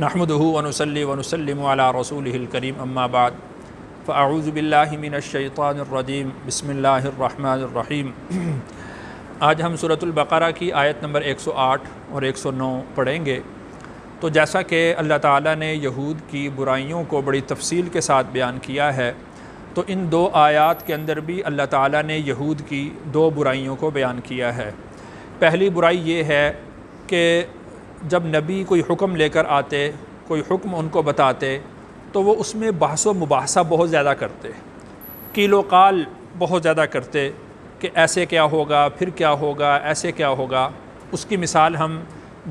نحمده ونصلي ونسلم على رسوله الكريم اما بعد فاعوذ باللہ من الشیطان الرجیم بسم اللہ الرحمن الرحیم۔ آج ہم سورۃ البقرہ کی آیت نمبر 108 اور 109 پڑھیں گے۔ تو جیسا کہ اللہ تعالیٰ نے یہود کی برائیوں کو بڑی تفصیل کے ساتھ بیان کیا ہے، تو ان دو آیات کے اندر بھی اللہ تعالیٰ نے یہود کی دو برائیوں کو بیان کیا ہے۔ پہلی برائی یہ ہے کہ جب نبی کوئی حکم لے کر آتے، کوئی حکم ان کو بتاتے، تو وہ اس میں بحث و مباحثہ بہت زیادہ کرتے، قیل و قال بہت زیادہ کرتے کہ ایسے کیا ہوگا، پھر کیا ہوگا، ایسے کیا ہوگا۔ اس کی مثال ہم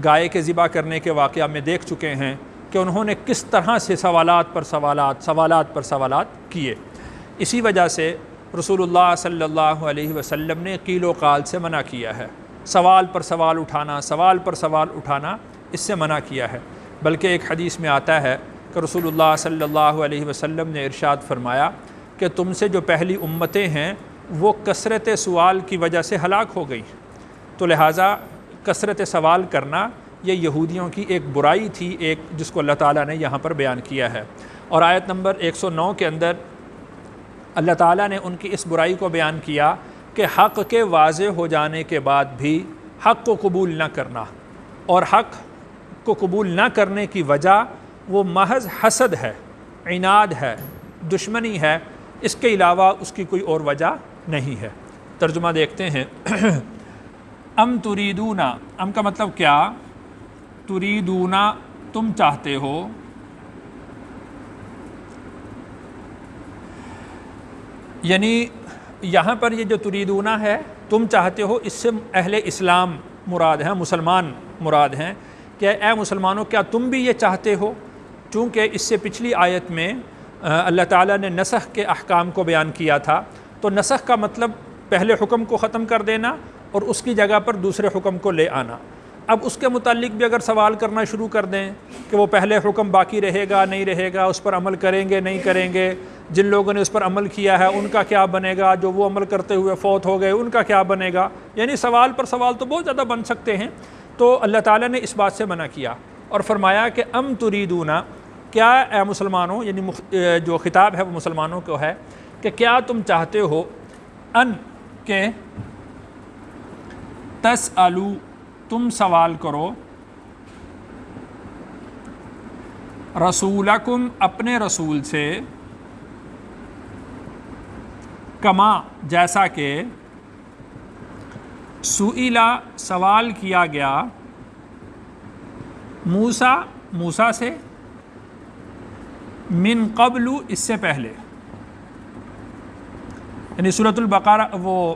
گائے کے ذبح کرنے کے واقعہ میں دیکھ چکے ہیں کہ انہوں نے کس طرح سے سوالات پر سوالات کیے۔ اسی وجہ سے رسول اللہ صلی اللہ علیہ وسلم نے قیل و قال سے منع کیا ہے، سوال پر سوال اٹھانا اس سے منع کیا ہے۔ بلکہ ایک حدیث میں آتا ہے کہ رسول اللہ صلی اللہ علیہ وسلم نے ارشاد فرمایا کہ تم سے جو پہلی امتیں ہیں وہ کثرت سوال کی وجہ سے ہلاک ہو گئی، تو لہٰذا کثرت سوال کرنا یہ یہودیوں کی ایک برائی تھی، ایک جس کو اللہ تعالیٰ نے یہاں پر بیان کیا ہے۔ اور آیت نمبر 109 کے اندر اللہ تعالیٰ نے ان کی اس برائی کو بیان کیا کہ حق کے واضح ہو جانے کے بعد بھی حق کو قبول نہ کرنا، اور حق کو قبول نہ کرنے کی وجہ وہ محض حسد ہے، عناد ہے، دشمنی ہے، اس کے علاوہ اس کی کوئی اور وجہ نہیں ہے۔ ترجمہ دیکھتے ہیں۔ ام تریدون، ام کا مطلب کیا؟ تریدون تم چاہتے ہو، یعنی یہاں پر یہ جو تریدون ہے تم چاہتے ہو، اس سے اہل اسلام مراد ہیں، مسلمان مراد ہیں کہ اے مسلمانوں کیا تم بھی یہ چاہتے ہو؟ چونکہ اس سے پچھلی آیت میں اللہ تعالیٰ نے نسخ کے احکام کو بیان کیا تھا، تو نسخ کا مطلب پہلے حکم کو ختم کر دینا اور اس کی جگہ پر دوسرے حکم کو لے آنا۔ اب اس کے متعلق بھی اگر سوال کرنا شروع کر دیں کہ وہ پہلے حکم باقی رہے گا نہیں رہے گا، اس پر عمل کریں گے نہیں کریں گے، جن لوگوں نے اس پر عمل کیا ہے ان کا کیا بنے گا، جو وہ عمل کرتے ہوئے فوت ہو گئے ان کا کیا بنے گا، یعنی سوال پر سوال تو بہت زیادہ بن سکتے ہیں۔ تو اللہ تعالیٰ نے اس بات سے منع کیا اور فرمایا کہ ام تریدون، کیا اے مسلمانوں، یعنی جو خطاب ہے وہ مسلمانوں کو ہے کہ کیا تم چاہتے ہو ان کہ تسألو تم سوال کرو رسولکم اپنے رسول سے، کما جیسا کہ سئیلا سوال کیا گیا موسیٰ سے، من قبل اس سے پہلے، یعنی سورۃ البقرہ وہ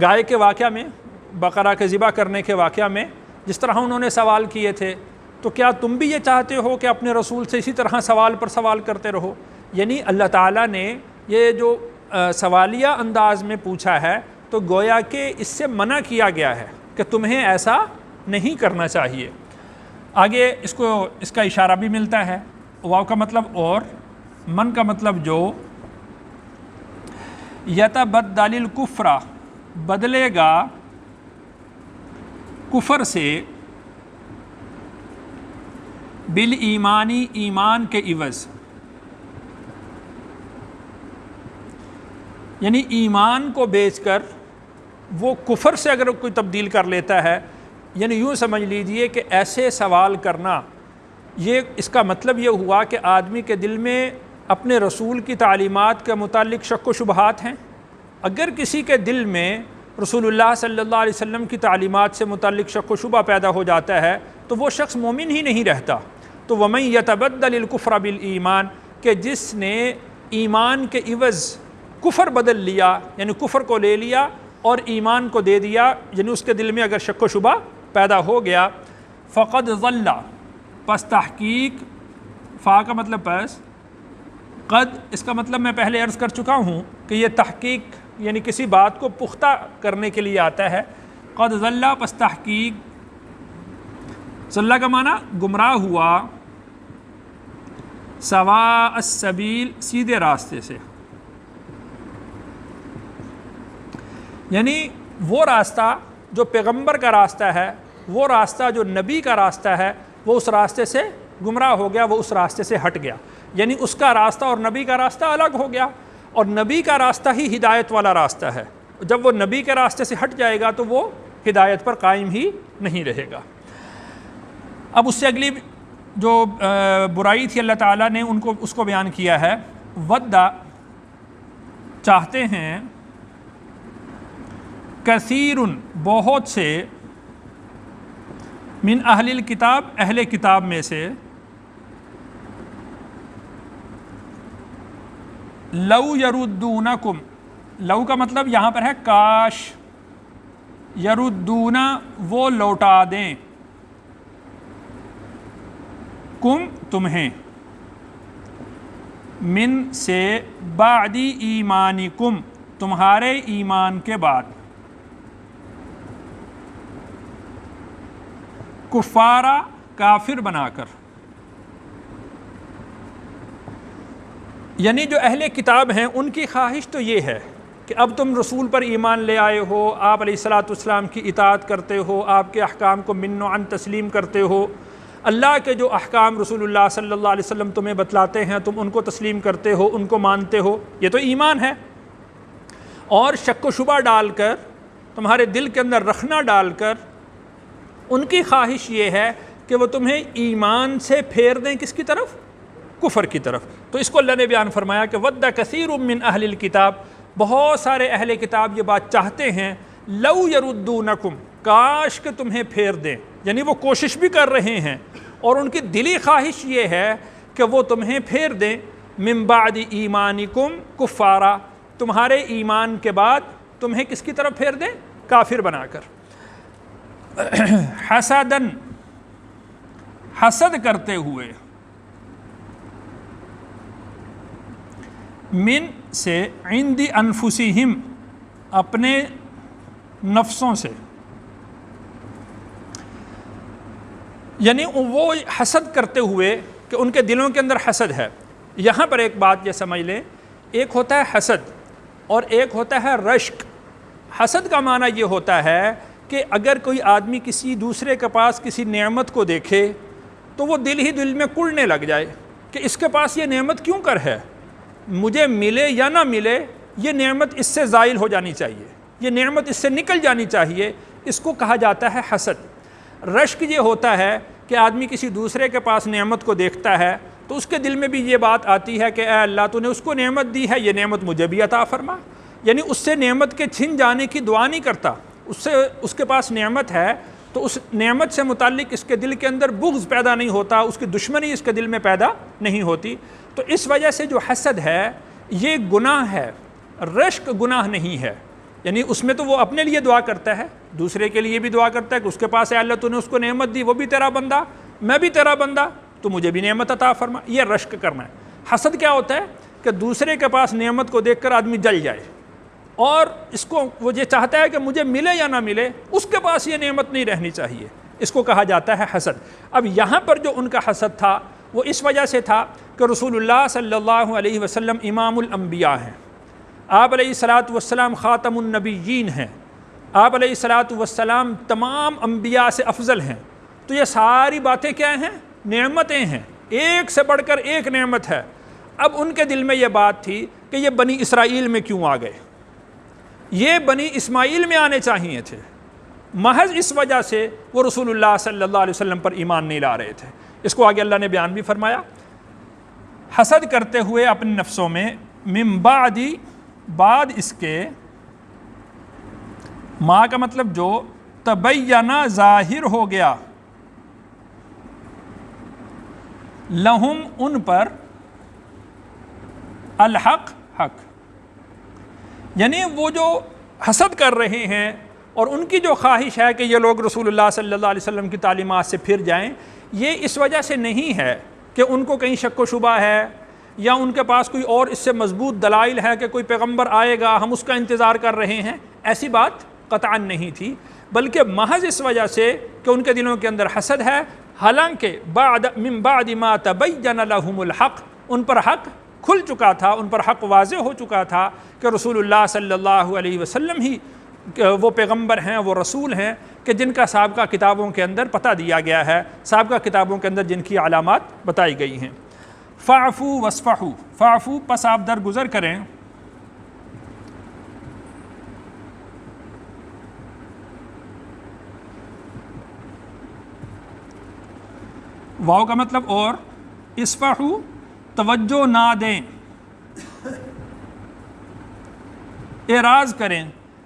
گائے کے واقعہ میں، بقرہ کے ذبح کرنے کے واقعہ میں جس طرح انہوں نے سوال کیے تھے، تو کیا تم بھی یہ چاہتے ہو کہ اپنے رسول سے اسی طرح سوال پر سوال کرتے رہو؟ یعنی اللہ تعالیٰ نے یہ جو سوالیہ انداز میں پوچھا ہے تو گویا کہ اس سے منع کیا گیا ہے کہ تمہیں ایسا نہیں کرنا چاہیے۔ آگے اس کا اشارہ بھی ملتا ہے، واو کا مطلب اور، من کا مطلب جو، یتبدل الکفر بدلے گا کفر سے، بالایمانی ایمان کے عوض، یعنی ایمان کو بیچ کر وہ کفر سے اگر کوئی تبدیل کر لیتا ہے، یعنی یوں سمجھ لیجئے کہ ایسے سوال کرنا، یہ اس کا مطلب یہ ہوا کہ آدمی کے دل میں اپنے رسول کی تعلیمات کے متعلق شک و شبہات ہیں۔ اگر کسی کے دل میں رسول اللہ صلی اللہ علیہ وسلم کی تعلیمات سے متعلق شک و شبہ پیدا ہو جاتا ہے تو وہ شخص مومن ہی نہیں رہتا۔ تو وَمَن يَتَبَدَّلِ الْكُفْرَ بِالْإِيمَانِ، کہ جس نے ایمان کے عوض کفر بدل لیا، یعنی کفر کو لے لیا اور ایمان کو دے دیا، یعنی اس کے دل میں اگر شک و شبہ پیدا ہو گیا، فقد ضل، پس تحقیق، فا کا مطلب پس، قد اس کا مطلب میں پہلے عرض کر چکا ہوں کہ یہ تحقیق یعنی کسی بات کو پختہ کرنے کے لیے آتا ہے۔ قد ضل پس تحقیق، ضل کا معنی گمراہ ہوا، سواء السبیل سیدھے راستے سے، یعنی وہ راستہ جو پیغمبر کا راستہ ہے، وہ راستہ جو نبی کا راستہ ہے، وہ اس راستے سے گمراہ ہو گیا، وہ اس راستے سے ہٹ گیا، یعنی اس کا راستہ اور نبی کا راستہ الگ ہو گیا، اور نبی کا راستہ ہی ہدایت والا راستہ ہے۔ جب وہ نبی کے راستے سے ہٹ جائے گا تو وہ ہدایت پر قائم ہی نہیں رہے گا۔ اب اس سے اگلی جو برائی تھی اللہ تعالیٰ نے اس کو بیان کیا ہے، وَدَّ چاہتے ہیں، کثیر بہت سے، من اہل الکتاب اہل کتاب میں سے، لو یردونکم، لو کا مطلب یہاں پر ہے کاش، یردونا وہ لوٹا دیں، کم تمہیں، من سے، بعدی ایمانکم تمہارے ایمان کے بعد، کفارا کافر بنا کر، یعنی جو اہل کتاب ہیں ان کی خواہش تو یہ ہے کہ اب تم رسول پر ایمان لے آئے ہو، آپ علیہ الصلاۃ والسلام کی اطاعت کرتے ہو، آپ کے احکام کو من و عن تسلیم کرتے ہو، اللہ کے جو احکام رسول اللہ صلی اللہ علیہ وسلم تمہیں بتلاتے ہیں تم ان کو تسلیم کرتے ہو، ان کو مانتے ہو، یہ تو ایمان ہے۔ اور شک و شبہ ڈال کر، تمہارے دل کے اندر رکھنا ڈال کر، ان کی خواہش یہ ہے کہ وہ تمہیں ایمان سے پھیر دیں کس کی طرف؟ کفر کی طرف۔ تو اس کو اللہ نے بیان فرمایا کہ وَدَّ كَثِيرٌ مِّنْ أَهْلِ الْكِتَابِ، بہت سارے اہل کتاب یہ بات چاہتے ہیں، لَوْ يَرُدُّونَكُمْ، کاش کہ تمہیں پھیر دیں، یعنی وہ کوشش بھی کر رہے ہیں اور ان کی دلی خواہش یہ ہے کہ وہ تمہیں پھیر دیں، مِن بَعْدِ ایمانکم کفارا، تمہارے ایمان کے بعد تمہیں کس کی طرف پھیر دیں؟ کافر بنا کر۔ حسدن، حسد کرتے ہوئے، من سے، عند انفسہم اپنے نفسوں سے، یعنی وہ حسد کرتے ہوئے کہ ان کے دلوں کے اندر حسد ہے۔ یہاں پر ایک بات یہ سمجھ لیں، ایک ہوتا ہے حسد اور ایک ہوتا ہے رشک۔ حسد کا معنی یہ ہوتا ہے کہ اگر کوئی آدمی کسی دوسرے کے پاس کسی نعمت کو دیکھے تو وہ دل ہی دل میں کڑنے لگ جائے کہ اس کے پاس یہ نعمت کیوں کر ہے، مجھے ملے یا نہ ملے یہ نعمت اس سے زائل ہو جانی چاہیے، یہ نعمت اس سے نکل جانی چاہیے، اس کو کہا جاتا ہے حسد۔ رشک یہ ہوتا ہے کہ آدمی کسی دوسرے کے پاس نعمت کو دیکھتا ہے تو اس کے دل میں بھی یہ بات آتی ہے کہ اے اللہ تو نے اس کو نعمت دی ہے، یہ نعمت مجھے بھی عطا فرما، یعنی اس سے نعمت کے چھن جانے کی دعا نہیں کرتا، اس کے پاس نعمت ہے تو اس نعمت سے متعلق اس کے دل کے اندر بغض پیدا نہیں ہوتا، اس کی دشمنی اس کے دل میں پیدا نہیں ہوتی۔ تو اس وجہ سے جو حسد ہے یہ گناہ ہے، رشک گناہ نہیں ہے، یعنی اس میں تو وہ اپنے لیے دعا کرتا ہے، دوسرے کے لیے بھی دعا کرتا ہے کہ اس کے پاس ہے اللہ تو نے اس کو نعمت دی، وہ بھی تیرا بندہ، میں بھی تیرا بندہ، تو مجھے بھی نعمت عطا فرما، یہ رشک کرنا ہے۔ حسد کیا ہوتا ہے کہ دوسرے کے پاس نعمت کو دیکھ کر آدمی جل جائے اور اس کو وہ یہ چاہتا ہے کہ مجھے ملے یا نہ ملے اس کے پاس یہ نعمت نہیں رہنی چاہیے، اس کو کہا جاتا ہے حسد۔ اب یہاں پر جو ان کا حسد تھا وہ اس وجہ سے تھا کہ رسول اللہ صلی اللہ علیہ وسلم امام الانبیاء ہیں، آپ علیہ الصلاۃ والسلام خاتم النبیین ہیں، آپ علیہ الصلاۃ والسلام تمام انبیاء سے افضل ہیں، تو یہ ساری باتیں کیا ہیں؟ نعمتیں ہیں، ایک سے بڑھ کر ایک نعمت ہے۔ اب ان کے دل میں یہ بات تھی کہ یہ بنی اسرائیل میں کیوں آ گئے، یہ بنی اسماعیل میں آنے چاہیے تھے، محض اس وجہ سے وہ رسول اللہ صلی اللہ علیہ وسلم پر ایمان نہیں لا رہے تھے۔ اس کو آگے اللہ نے بیان بھی فرمایا، حسد کرتے ہوئے اپنے نفسوں میں، من بعد، بعد اس کے، ما کا مطلب جو، تبینہ ظاہر ہو گیا، لہم ان پر، الحق حق، یعنی وہ جو حسد کر رہے ہیں اور ان کی جو خواہش ہے کہ یہ لوگ رسول اللہ صلی اللہ علیہ وسلم کی تعلیمات سے پھر جائیں، یہ اس وجہ سے نہیں ہے کہ ان کو کہیں شک و شبہ ہے یا ان کے پاس کوئی اور اس سے مضبوط دلائل ہے کہ کوئی پیغمبر آئے گا ہم اس کا انتظار کر رہے ہیں، ایسی بات قطعاً نہیں تھی، بلکہ محض اس وجہ سے کہ ان کے دلوں کے اندر حسد ہے، حالانکہ من بعد ما تبین لہم الحق، ان پر حق کھل چکا تھا، ان پر حق واضح ہو چکا تھا کہ رسول اللہ صلی اللہ علیہ وسلم ہی وہ پیغمبر ہیں، وہ رسول ہیں کہ جن کا سابقہ کتابوں کے اندر پتہ دیا گیا ہے، سابقہ کتابوں کے اندر جن کی علامات بتائی گئی ہیں۔ فاعفو واسفحو، فاعفو پس آپ درگزر کریں، واو کا مطلب اور، اسفحو توجہ نہ دیں، اعراض کریں،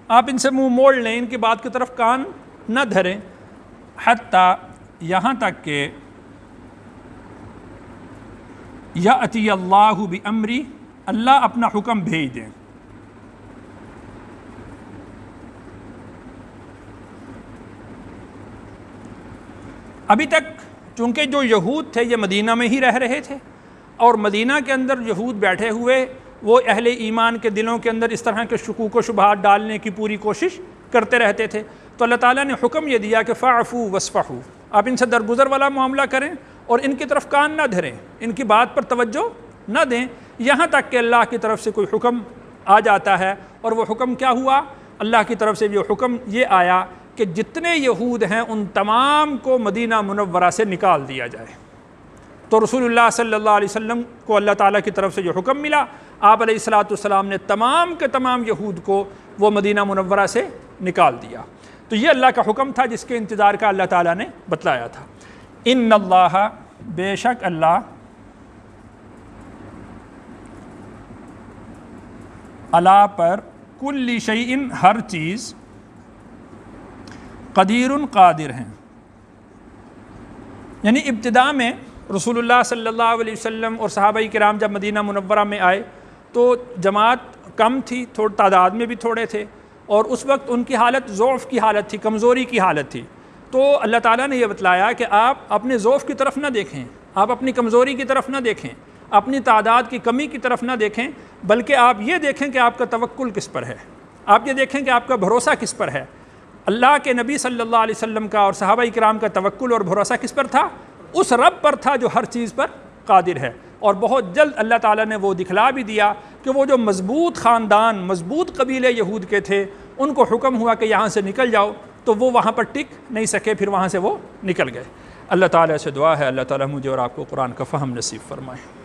آپ ان سے منہ موڑ لیں، ان کی بات کی طرف کان نہ دھریں، حتیٰ یہاں تک کہ یأتی اللہ بامری، اللہ اپنا حکم بھیج دیں۔ ابھی تک چونکہ جو یہود تھے یہ مدینہ میں ہی رہ رہے تھے، اور مدینہ کے اندر یہود بیٹھے ہوئے وہ اہل ایمان کے دلوں کے اندر اس طرح کے شکوک و شبہات ڈالنے کی پوری کوشش کرتے رہتے تھے، تو اللہ تعالیٰ نے حکم یہ دیا کہ فاعفو واسفحو، آپ ان سے درگزر والا معاملہ کریں اور ان کی طرف کان نہ دھریں، ان کی بات پر توجہ نہ دیں، یہاں تک کہ اللہ کی طرف سے کوئی حکم آ جاتا ہے۔ اور وہ حکم کیا ہوا؟ اللہ کی طرف سے یہ حکم یہ آیا کہ جتنے یہود ہیں ان تمام کو مدینہ منورہ سے نکال دیا جائے۔ تو رسول اللہ صلی اللہ علیہ وسلم کو اللہ تعالیٰ کی طرف سے یہ حکم ملا، آپ علیہ الصلاۃ والسلام نے تمام کے تمام یہود کو وہ مدینہ منورہ سے نکال دیا۔ تو یہ اللہ کا حکم تھا جس کے انتظار کا اللہ تعالیٰ نے بتلایا تھا۔ ان اللہ، بے شک اللہ، علی پر، کل شیء ہر چیز، قدیر قادر ہیں۔ یعنی ابتدا میں رسول اللہ صلی اللہ علیہ وسلم اور صحابہ کرام جب مدینہ منورہ میں آئے تو جماعت کم تھی، تعداد میں بھی تھوڑے تھے، اور اس وقت ان کی حالت ضعف کی حالت تھی، کمزوری کی حالت تھی۔ تو اللہ تعالیٰ نے یہ بتلایا کہ آپ اپنے ضعف کی طرف نہ دیکھیں، آپ اپنی کمزوری کی طرف نہ دیکھیں، اپنی تعداد کی کمی کی طرف نہ دیکھیں، بلکہ آپ یہ دیکھیں کہ آپ کا توکل کس پر ہے، آپ یہ دیکھیں کہ آپ کا بھروسہ کس پر ہے۔ اللہ کے نبی صلی اللہ علیہ وسلم کا اور صحابہ کرام کا توکل اور بھروسہ کس پر تھا؟ اس رب پر تھا جو ہر چیز پر قادر ہے۔ اور بہت جلد اللہ تعالیٰ نے وہ دکھلا بھی دیا کہ وہ جو مضبوط خاندان، مضبوط قبیلے یہود کے تھے، ان کو حکم ہوا کہ یہاں سے نکل جاؤ، تو وہ وہاں پر ٹک نہیں سکے، پھر وہاں سے وہ نکل گئے۔ اللہ تعالیٰ سے دعا ہے اللہ تعالیٰ مجھے اور آپ کو قرآن کا فہم نصیب فرمائے۔